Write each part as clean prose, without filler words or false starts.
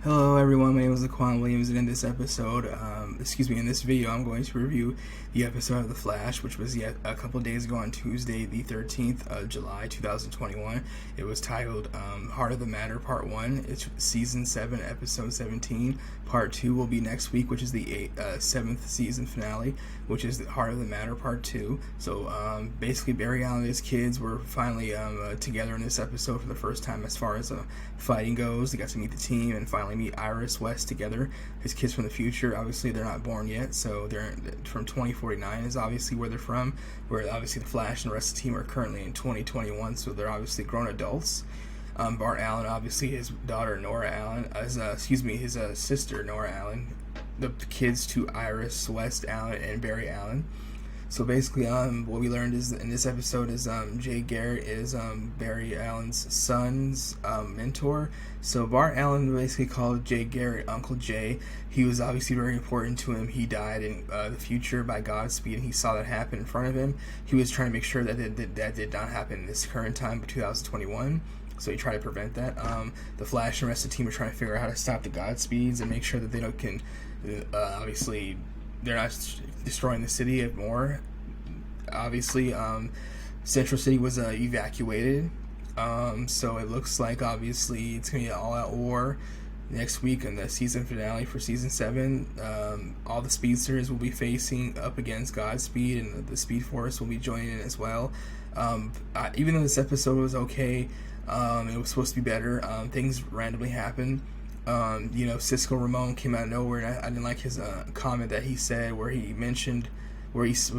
Hello everyone, my name is Laquan Williams, and in this in this video, I'm going to review the episode of The Flash, which was yet a couple days ago on Tuesday, the 13th of July, 2021. It was titled Heart of the Matter Part 1. It's Season 7, Episode 17. Part 2 will be next week, which is the 7th season finale, which is the Heart of the Matter Part 2. So basically, Barry Allen and his kids were finally together in this episode for the first time as far as fighting goes. They got to meet the team and finally meet Iris West together. His kids from the future, obviously they're not born yet, so they're from 2049 is obviously where they're from, where obviously the Flash and the rest of the team are currently in 2021, so they're obviously grown adults. Bart Allen, obviously his daughter Nora Allen, his sister Nora Allen, the kids to Iris West Allen and Barry Allen. So basically, what we learned is in this episode is Jay Garrett is Barry Allen's son's mentor. So Bart Allen basically called Jay Garrett Uncle Jay. He was obviously very important to him. He died in the future by Godspeed, and he saw that happen in front of him. He was trying to make sure that that did not happen in this current time of 2021. So he tried to prevent that. The Flash and the rest of the team are trying to figure out how to stop the Godspeeds and make sure that they can obviously they're not destroying the city more. Obviously, Central City was evacuated, so it looks like obviously it's going to be an all-out war next week in the season finale for season 7. All the speedsters will be facing up against Godspeed, and the Speed Force will be joining in as well. Even though this episode was okay, it was supposed to be better. Things randomly happened. Cisco Ramon came out of nowhere, and I didn't like his comment that he said where he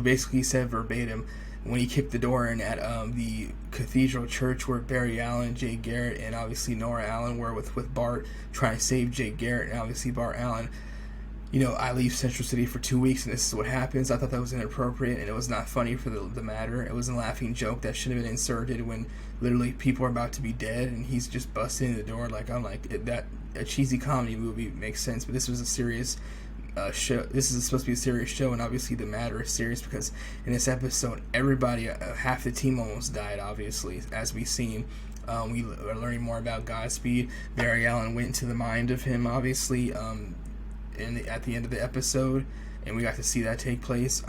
basically said verbatim when he kicked the door in at the Cathedral Church where Barry Allen, Jay Garrett, and obviously Nora Allen were with Bart trying to save Jay Garrett, and obviously Bart Allen, I leave Central City for 2 weeks and this is what happens. I thought that was inappropriate and it was not funny for the matter. It was a laughing joke that should have been inserted when literally people are about to be dead and he's just busting in the door. That a cheesy comedy movie makes sense, but this was a serious show. This is supposed to be a serious show, and obviously the matter is serious because in this episode, everybody, half the team almost died. Obviously, as we've seen, we are learning more about Godspeed. Barry Allen went into the mind of him, obviously, at the end of the episode, and we got to see that take place.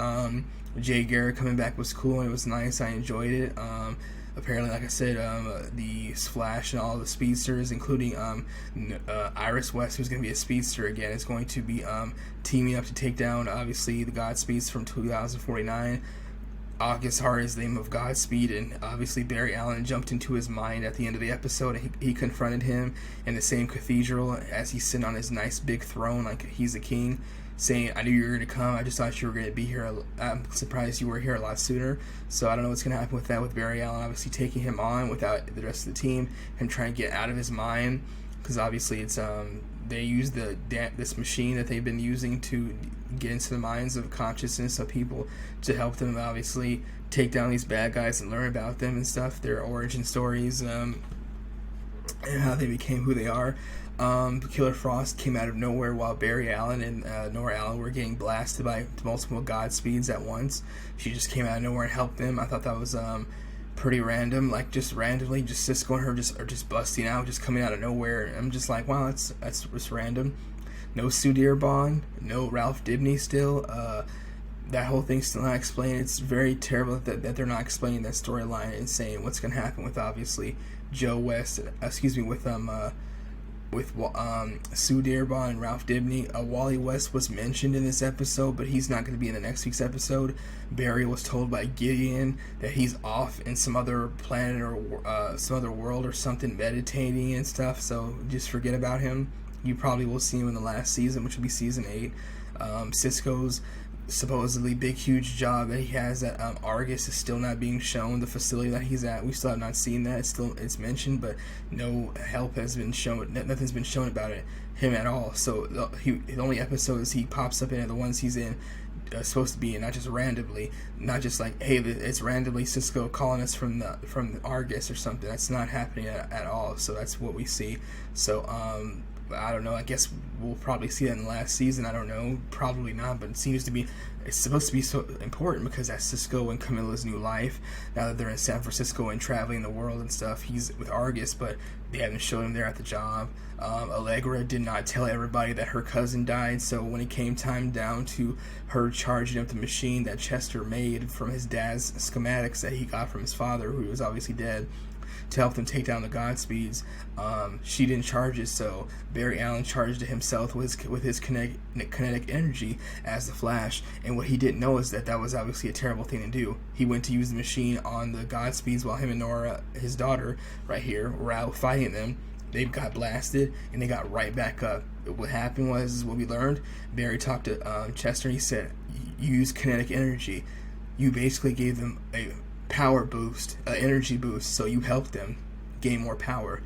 Jay Garrett coming back was cool and it was nice. I enjoyed it. Apparently, like I said, the Flash and all the speedsters, including Iris West, who's going to be a speedster again, is going to be teaming up to take down, obviously, the Godspeeds from 2049. August Hart is the name of Godspeed, and obviously Barry Allen jumped into his mind at the end of the episode, and he confronted him in the same cathedral as he's sitting on his nice big throne like he's a king, saying, "I knew you were going to come, I just thought you were going to be here, I'm surprised you were here a lot sooner." So I don't know what's going to happen with that, with Barry Allen obviously taking him on without the rest of the team, him trying to get out of his mind, because obviously it's they use this machine that they've been using to get into the minds of consciousness of people to help them obviously take down these bad guys and learn about them and stuff, their origin stories, and how they became who they are. Killer Frost came out of nowhere while Barry Allen and Nora Allen were getting blasted by multiple Godspeeds at once. She just came out of nowhere and helped them. I thought that was pretty random, like just randomly, just Cisco and her are just busting out, just coming out of nowhere. I'm just like, wow, that's just random. No Sue Dearborn, no Ralph Dibny still. That whole thing's still not explained. It's very terrible that they're not explaining that storyline and saying what's going to happen with obviously Joe West, with Sue Dearborn and Ralph Dibny. Wally West was mentioned in this episode, but he's not going to be in the next week's episode. Barry was told by Gideon that he's off in some other planet or some other world or something, meditating and stuff, so just forget about him. You probably will see him in the last season, which will be season 8. Cisco's supposedly big huge job that he has at Argus is still not being shown. The facility that he's at, we still have not seen that. It's mentioned, but no help has been shown. Nothing's been shown about him at all. So the only episodes he pops up in are the ones he's in supposed to be in, not just randomly, not just like, hey, it's randomly Cisco calling us from the Argus or something. That's not happening at all. So that's what we see. So I don't know. I guess we'll probably see that in the last season. I don't know. Probably not, but it seems to be. It's supposed to be so important because that's Cisco and Camilla's new life. Now that they're in San Francisco and traveling the world and stuff, he's with Argus, but they haven't shown him there at the job. Allegra did not tell everybody that her cousin died, so when it came time down to her charging up the machine that Chester made from his dad's schematics that he got from his father, who was obviously dead, to help them take down the Godspeeds, she didn't charge it, so Barry Allen charged it himself with his kinetic energy as the Flash. And what he didn't know is that was obviously a terrible thing to do. He went to use the machine on the Godspeeds while him and Nora, his daughter, right here, were out fighting them. They got blasted and they got right back up. What happened was what we learned. Barry talked to Chester. He said, "Use kinetic energy." You basically gave them a power boost, an energy boost, so you helped them gain more power.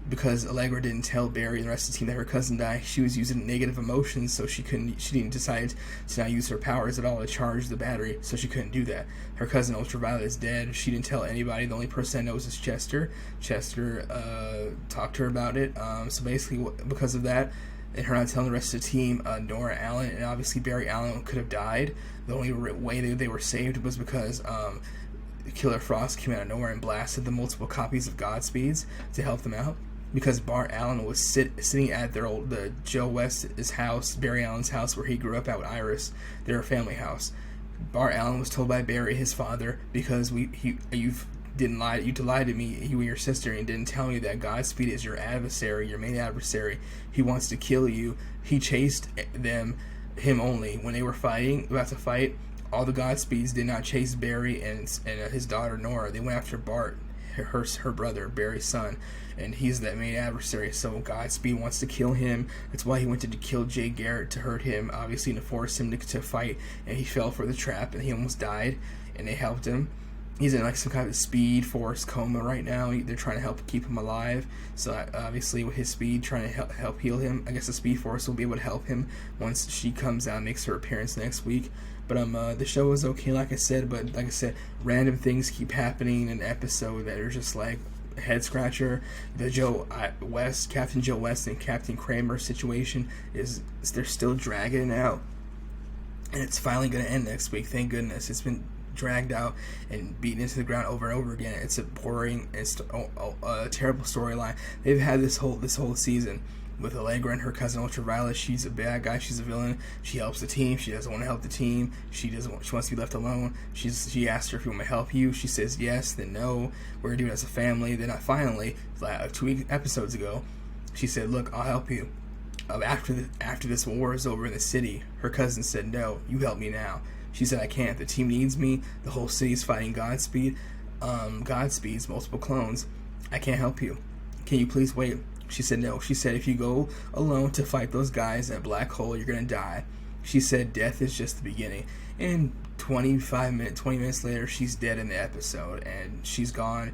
Because Allegra didn't tell Barry and the rest of the team that her cousin died, she was using negative emotions, so she didn't decide to not use her powers at all to charge the battery, so she couldn't do that. Her cousin Ultraviolet is dead. She didn't tell anybody. The only person that knows is Chester. Chester talked to her about it. So basically, because of that, and her not telling the rest of the team, Nora Allen and obviously Barry Allen could have died. The only way they were saved was because Killer Frost came out of nowhere and blasted the multiple copies of Godspeeds to help them out. Because Bart Allen was sitting at the Joe West's house, Barry Allen's house, where he grew up out with Iris, their family house. Bart Allen was told by Barry, his father, because you lied to me, you and your sister, and didn't tell me that Godspeed is your adversary, your main adversary. He wants to kill you. He chased him only when they were about to fight. All the Godspeeds did not chase Barry and his daughter Nora. They went after Bart, her brother, Barry's son, and he's that main adversary. So Godspeed wants to kill him. That's why he went to kill Jay Garrett, to hurt him, obviously to force him to fight, and he fell for the trap and he almost died, and they helped him. He's in like some kind of speed force coma right now. They're trying to help keep him alive. So obviously with his speed, trying to help heal him. I guess the Speed Force will be able to help him once she comes out and makes her appearance next week. But the show was okay, like I said. But like I said, random things keep happening in the episode that are just like a head scratcher. The Captain Joe West and Captain Kramer situation they're still dragging it out, and it's finally going to end next week. Thank goodness. It's been dragged out and beaten into the ground over and over again. It's a boring, a terrible storyline. They've had this whole season with Allegra and her cousin Ultraviolet. She's a bad guy. She's a villain. She helps the team. She doesn't want to help the team. She wants to be left alone. She asked her if you want me to help you. She says yes, then no. We're gonna do it as a family. Then finally, 2 episodes ago, she said, "Look, I'll help you." After this war is over in the city, her cousin said, "No, you help me now." She said, "I can't. The team needs me. The whole city's fighting Godspeeds, multiple clones. I can't help you. Can you please wait?" She said no. She said, "If you go alone to fight those guys at Black Hole, you're going to die." She said, "Death is just the beginning." And 20 minutes later, she's dead in the episode, and she's gone.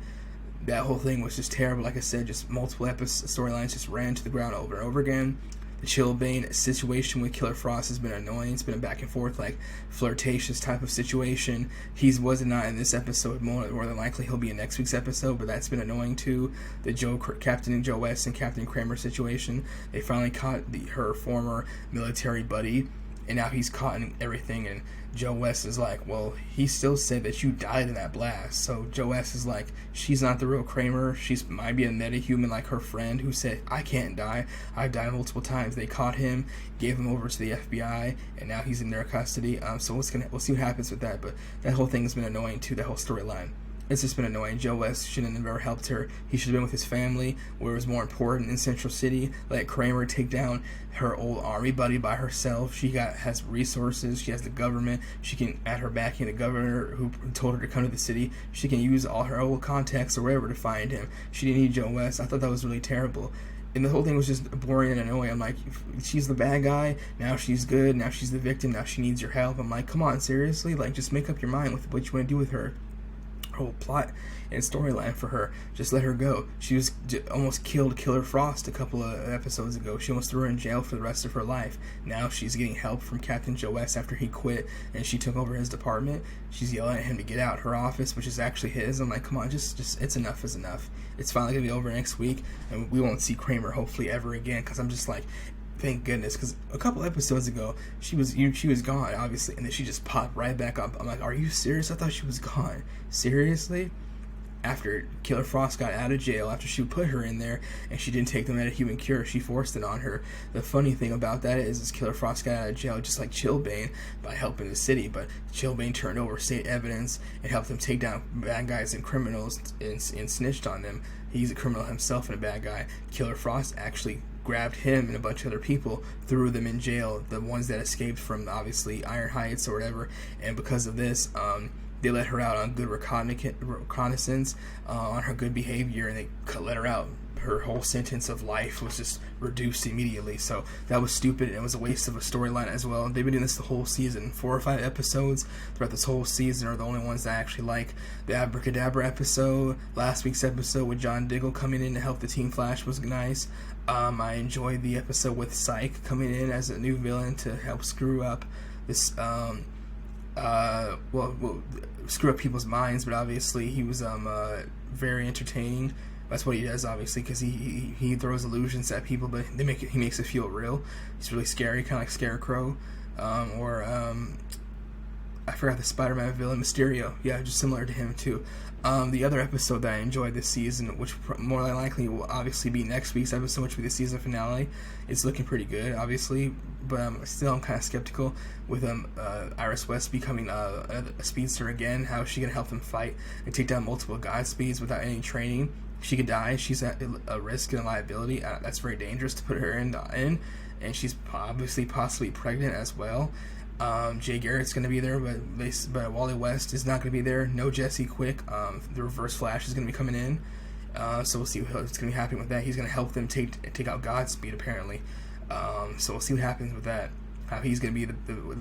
That whole thing was just terrible. Like I said, just multiple storylines just ran to the ground over and over again. The Chillbane situation with Killer Frost has been annoying. It's been a back and forth, like, flirtatious type of situation. He wasn't not in this episode. More than likely he'll be in next week's episode, but that's been annoying too. The Captain Joe West and Captain Kramer situation. They finally caught her former military buddy, and now he's caught in everything, and Joe West is like, "Well, he still said that you died in that blast." So Joe West is like, she's not the real Kramer. She might be a metahuman like her friend who said, "I can't die. I've died multiple times." They caught him, gave him over to the FBI, and now he's in their custody. So we'll see what happens with that. But that whole thing has been annoying too, that whole storyline. It's just been annoying. Joe West shouldn't have ever helped her. He should have been with his family, where it was more important in Central City. Let Kramer take down her old army buddy by herself. She has resources. She has the government. She can add her back in the governor who told her to come to the city. She can use all her old contacts or wherever to find him. She didn't need Joe West. I thought that was really terrible. And the whole thing was just boring and annoying. I'm like, she's the bad guy, now she's good, now she's the victim, now she needs your help. I'm like, come on, seriously? Like, just make up your mind with what you want to do with her. whole plot and storyline for her. Just let her go. She was almost killed Killer Frost a couple of episodes ago. She almost threw her in jail for the rest of her life. Now she's getting help from Captain Joe West after he quit and she took over his department. She's yelling at him to get out her office, which is actually his. I'm like, come on, just it's enough is enough. It's finally gonna be over next week, and we won't see Kramer hopefully ever again. Because I'm just like, thank goodness, because a couple episodes ago she was gone, obviously, and then she just popped right back up. I'm like, are you serious? I thought she was gone. Seriously? After Killer Frost got out of jail, after she put her in there and she didn't take the metahuman cure, she forced it on her. The funny thing about that is Killer Frost got out of jail just like Chillbane by helping the city, but Chillbane turned over state evidence and helped them take down bad guys and criminals and snitched on them. He's a criminal himself and a bad guy. Killer Frost actually grabbed him and a bunch of other people, threw them in jail, the ones that escaped from obviously Iron Heights or whatever, and because of this, they let her out on good reconnaissance, on her good behavior, and they let her out. Her whole sentence of life was just reduced immediately, so that was stupid, and it was a waste of a storyline as well. They've been doing this the whole season. 4 or 5 episodes throughout this whole season are the only ones that I actually like. The Abracadabra episode, last week's episode with John Diggle coming in to help the Team Flash was nice. I enjoyed the episode with Psyche coming in as a new villain to help screw up this screw up people's minds, but obviously he was very entertaining. That's what he does, obviously, because he throws illusions at people, but he makes it feel real. He's really scary, kind of like Scarecrow, I forgot the Spider-Man villain, Mysterio. Yeah, just similar to him too. The other episode that I enjoyed this season, which more than likely will obviously be next week's episode, which will be the season finale, it's looking pretty good, obviously, but I'm kind of skeptical with Iris West becoming a speedster again. How is she going to help them fight and take down multiple Godspeeds without any training? She could die. She's at a risk and a liability. That's very dangerous to put her in, and she's possibly pregnant as well. Jay Garrett's going to be there, but Wally West is not going to be there. No Jesse Quick. The Reverse Flash is going to be coming in, so we'll see what's going to be happening with that. He's going to help them take out Godspeed, apparently. So we'll see what happens with that. How he's going to be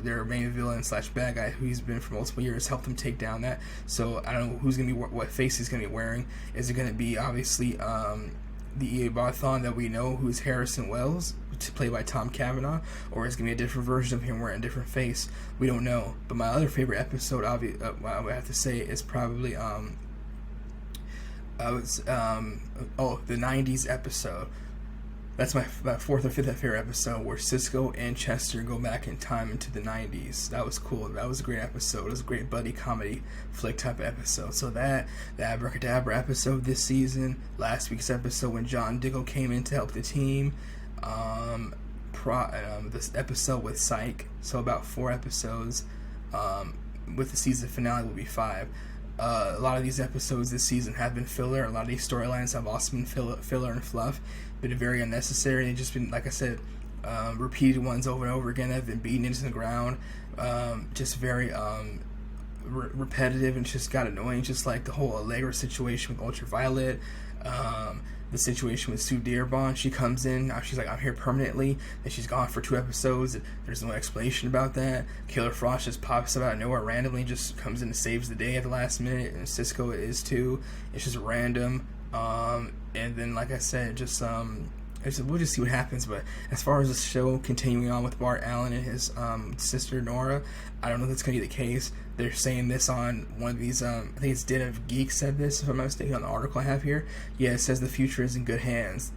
their main villain / bad guy who he's been for multiple years, help them take down that. So I don't know who's going to be what face he's going to be wearing. Is it going to be obviously the Eobathon that we know, who's Harrison Wells, played by Tom Cavanaugh, or is it going to be a different version of him wearing a different face? We don't know. But my other favorite episode, I would have to say, is probably the 90s episode. That's my 4th or 5th favorite episode, where Cisco and Chester go back in time into the 90s. That was cool. That was a great episode. It was a great buddy comedy flick type of episode. So the Abracadabra episode this season, last week's episode when John Diggle came in to help the team, this episode with Psyche. So about 4 episodes. With the season finale will be 5. A lot of these episodes this season have been filler. A lot of these storylines have also been filler and fluff, been very unnecessary. They've just been, like I said, repeated ones over and over again that have been beaten into the ground. Just very repetitive and just got annoying. Just like the whole Allegra situation with Ultraviolet. The situation with Sue Dearborn, she comes in, now she's like, I'm here permanently, and she's gone for 2 episodes, there's no explanation about that. Killer Frost just pops up out of nowhere randomly, just comes in and saves the day at the last minute, and Cisco is too. It's just random, and then, like I said, we'll just see what happens. But as far as the show continuing on with Bart Allen and his sister Nora, I don't know if that's going to be the case. They're saying this on one of these, I think it's Den of Geeks said this, if I'm not mistaken, on the article I have here. Yeah, it says the future is in good hands,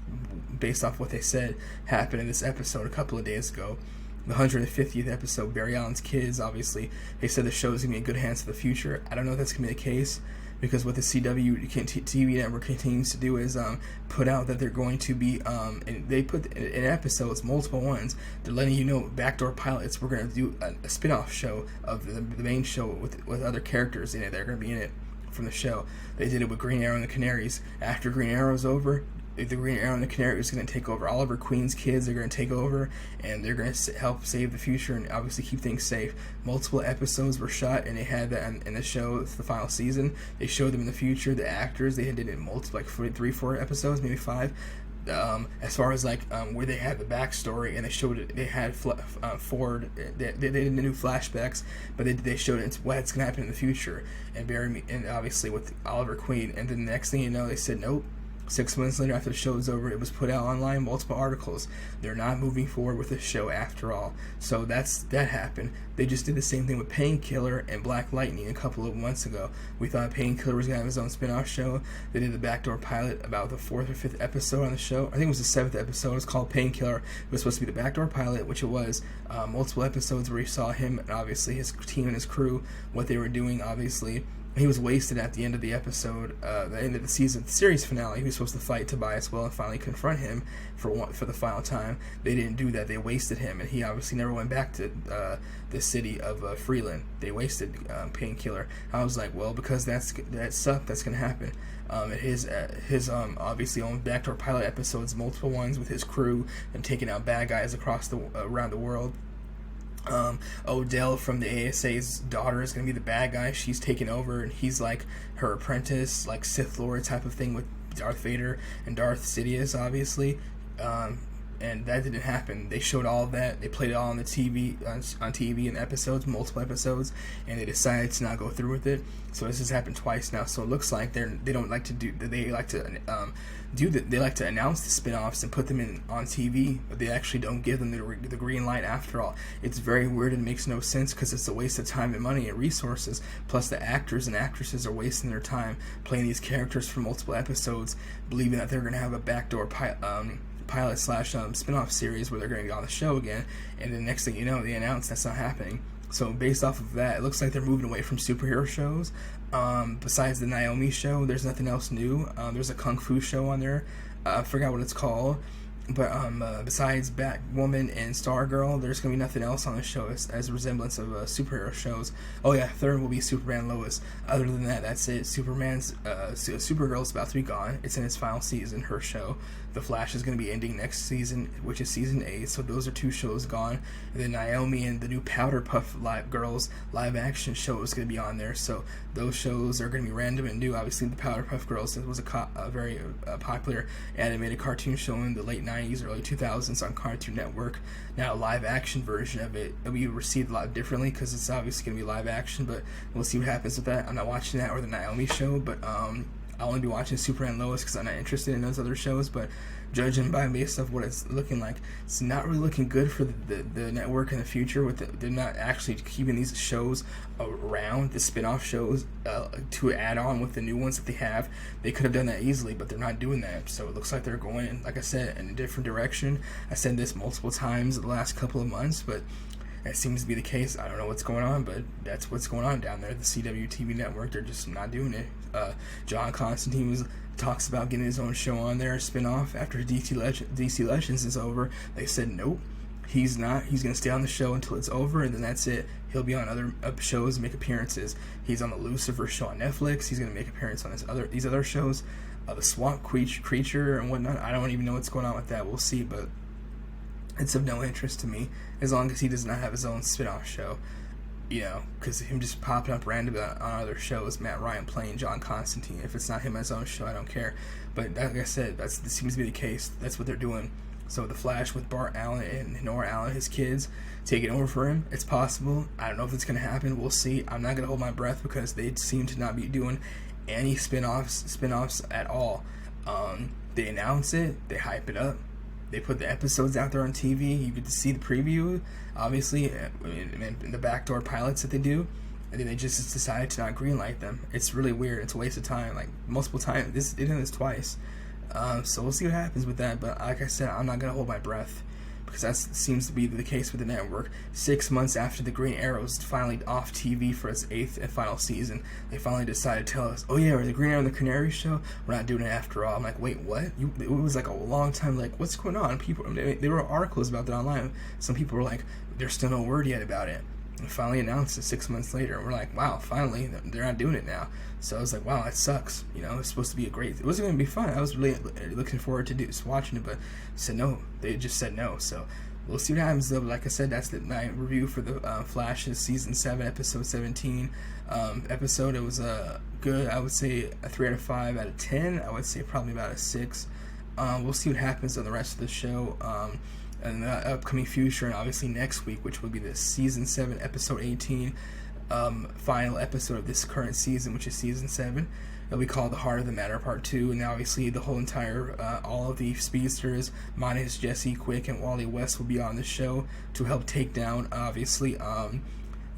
based off what they said happened in this episode a couple of days ago. The 150th episode, Barry Allen's Kids, obviously, they said the show is going to be in good hands for the future. I don't know if that's going to be the case, because what the CW TV network continues to do is put out that they're going to be, and they put in episodes, multiple ones, they're letting you know, backdoor pilots, we're going to do a spin-off show of the main show with other characters in it. They're going to be in it from the show. They did it with Green Arrow and the Canaries. After Green Arrow's over, the Green Arrow and the Canary is going to take over. Oliver Queen's kids are going to take over, and they're going to help save the future and obviously keep things safe. Multiple episodes were shot, and they had that in the show. It's the final season. They showed them in the future. The actors, they did it in multiple, like 3-4 episodes, maybe 5. as far as like where they had the backstory and they showed it, they had Ford, they didn't do flashbacks, but they showed it what's gonna happen in the future, and obviously with Oliver Queen, and then the next thing you know, they said nope. 6 months later, after the show was over, it was put out online, multiple articles. They're not moving forward with the show after all. So that happened. They just did the same thing with Painkiller and Black Lightning a couple of months ago. We thought Painkiller was going to have his own spin-off show. They did the backdoor pilot about the 4th or 5th episode on the show. I think it was the 7th episode. It was called Painkiller. It was supposed to be the backdoor pilot, which it was. Multiple episodes where you saw him and obviously his team and his crew, what they were doing, obviously. He was wasted at the end of the episode, the end of the season, the series finale. He was supposed to fight Tobias Well and finally confront him for the final time. They didn't do that. They wasted him, and he obviously never went back to the city of Freeland. They wasted Painkiller. I was like, well, because that sucked. That's gonna happen. His obviously own backdoor pilot episodes, multiple ones with his crew and taking out bad guys around the world. Odell from the ASA's daughter is going to be the bad guy. She's taking over, and he's like her apprentice, like Sith Lord type of thing with Darth Vader and Darth Sidious, obviously. And that didn't happen. They showed all of that. They played it all on the TV, on TV in episodes, multiple episodes, and they decided to not go through with it. So this has happened twice now. So it looks like they like to announce the spin-offs and put them on TV, but they actually don't give them the green light after all. It's very weird and makes no sense because it's a waste of time and money and resources. Plus the actors and actresses are wasting their time playing these characters for multiple episodes, believing that they're going to have a backdoor pilot / spin-off series where they're going to be on the show again, and the next thing you know, they announce that's not happening. So based off of that, it looks like they're moving away from superhero shows. Besides the Naomi show, there's nothing else new. There's a Kung Fu show on there. I forgot what it's called. But besides Batwoman and Stargirl, there's going to be nothing else on the show as a resemblance of superhero shows. Oh yeah, third will be Superman Lois. Other than that, that's it. Supergirl's about to be gone. It's in its final season, her show. The Flash is going to be ending next season, which is season 8. So those are 2 shows gone. And then Naomi and the new Powderpuff Girls live action show is going to be on there. So those shows are going to be random and new. Obviously, the Powderpuff Girls was a very popular animated cartoon show in the late 90s, early 2000s on Cartoon Network. Now, a live action version of it will be received a lot differently because it's obviously going to be live action, but we'll see what happens with that. I'm not watching that or the Naomi show, but I'll only be watching Superman Lois because I'm not interested in those other shows, but judging by based off what it's looking like, it's not really looking good for the network in the future. They're not actually keeping these shows around, the spin-off shows, to add on with the new ones that they have. They could have done that easily, but they're not doing that. So it looks like they're going, like I said, in a different direction. I said this multiple times the last couple of months, but that seems to be the case. I don't know what's going on, but that's what's going on down there. The CW TV network, they're just not doing it. John Constantine talks about getting his own show on there, a spin-off after DC Legends is over. They said nope, he's not. He's going to stay on the show until it's over, and then that's it. He'll be on other shows and make appearances. He's on the Lucifer show on Netflix. He's going to make appearance on these other shows, the Swamp Creature and whatnot. I don't even know what's going on with that. We'll see, but it's of no interest to me as long as he does not have his own spin-off show. You know, because him just popping up randomly on other shows, Matt Ryan playing John Constantine. If it's not him on his own show, I don't care. But like I said, that seems to be the case. That's what they're doing. So The Flash with Bart Allen and Nora Allen, his kids, taking over for him. It's possible. I don't know if it's going to happen. We'll see. I'm not going to hold my breath because they seem to not be doing any spin-offs at all. They announce it. They hype it up. They put the episodes out there on TV. You get to see the preview, obviously, and the backdoor pilots that they do. And then they just decided to not greenlight them. It's really weird. It's a waste of time. Like, multiple times. They did this twice. So we'll see what happens with that. But like I said, I'm not going to hold my breath, because that seems to be the case with the network. 6 months after the Green Arrow's finally off TV for its 8th and final season, they finally decided to tell us, oh yeah, the Green Arrow and the Canary show, we're not doing it after all. I'm like, wait, what? It was like a long time, like, what's going on? People, there were articles about that online. Some people were like, there's still no word yet about it. And finally announced it 6 months later. We're like, wow, finally, they're not doing it now. So I was like, wow, that sucks. You know, it's supposed to be it wasn't going to be fun. I was really looking forward to watching it, but said no. They just said no. So we'll see what happens, though. But like I said, that's my review for the Flash's Season 7, Episode 17 episode. It was good. I would say a 3 out of 5 out of 10. I would say probably about a 6. We'll see what happens on the rest of the show in the upcoming future, and obviously next week, which will be the season 7, episode 18, final episode of this current season, which is season 7. It'll be called The Heart of the Matter Part 2, and obviously the whole entire, all of the speedsters, minus Jesse Quick and Wally West, will be on the show to help take down, obviously,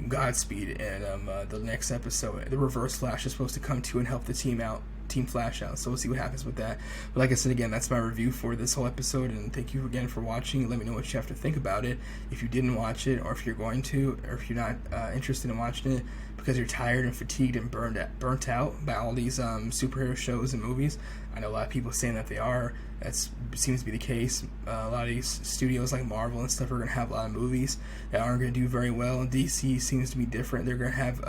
Godspeed. And the next episode, the Reverse Flash, is supposed to come to and help the Team Flash out, so we'll see what happens with that. But like I said, again, that's my review for this whole episode, and thank you again for watching. Let me know what you have to think about it, if you didn't watch it, or if you're going to, or if you're not interested in watching it because you're tired and fatigued and burnt out by all these superhero shows and movies. I know a lot of people saying that they are. That seems to be the case. A lot of these studios like Marvel and stuff are going to have a lot of movies that aren't going to do very well. DC seems to be different. They're going to have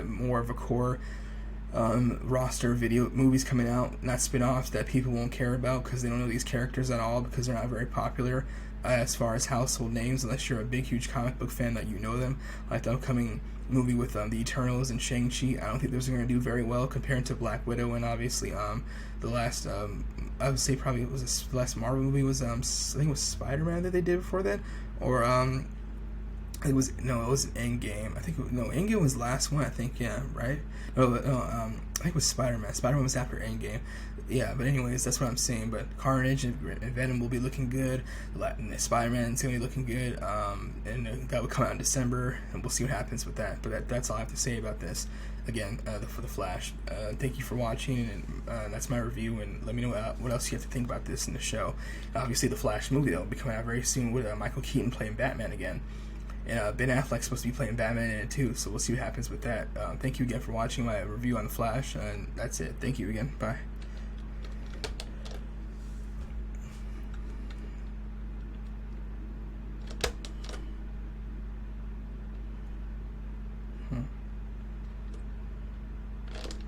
more of a core roster of video movies coming out, not spin-offs that people won't care about because they don't know these characters at all, because they're not very popular as far as household names, unless you're a big huge comic book fan that you know them, like the upcoming movie with the Eternals and Shang-Chi. I don't think those are going to do very well compared to Black Widow, and obviously the last I would say probably it was the last Marvel movie was I think it was Spider-Man that they did before that, or it was Endgame. Endgame was the last one, I think. Yeah, right. I think it was Spider-Man. Spider-Man was after Endgame. Yeah, but anyways, that's what I'm saying. But Carnage and Venom will be looking good. Spider-Man's gonna be looking good. And that will come out in December, and we'll see what happens with that. But that's all I have to say about this. Again, for the Flash. Thank you for watching, and that's my review. And let me know what else you have to think about this in the show. Obviously, the Flash movie that will be coming out very soon with Michael Keaton playing Batman again. And Ben Affleck's supposed to be playing Batman in it too, so we'll see what happens with that. Thank you again for watching my review on The Flash, and that's it. Thank you again. Bye. Hmm.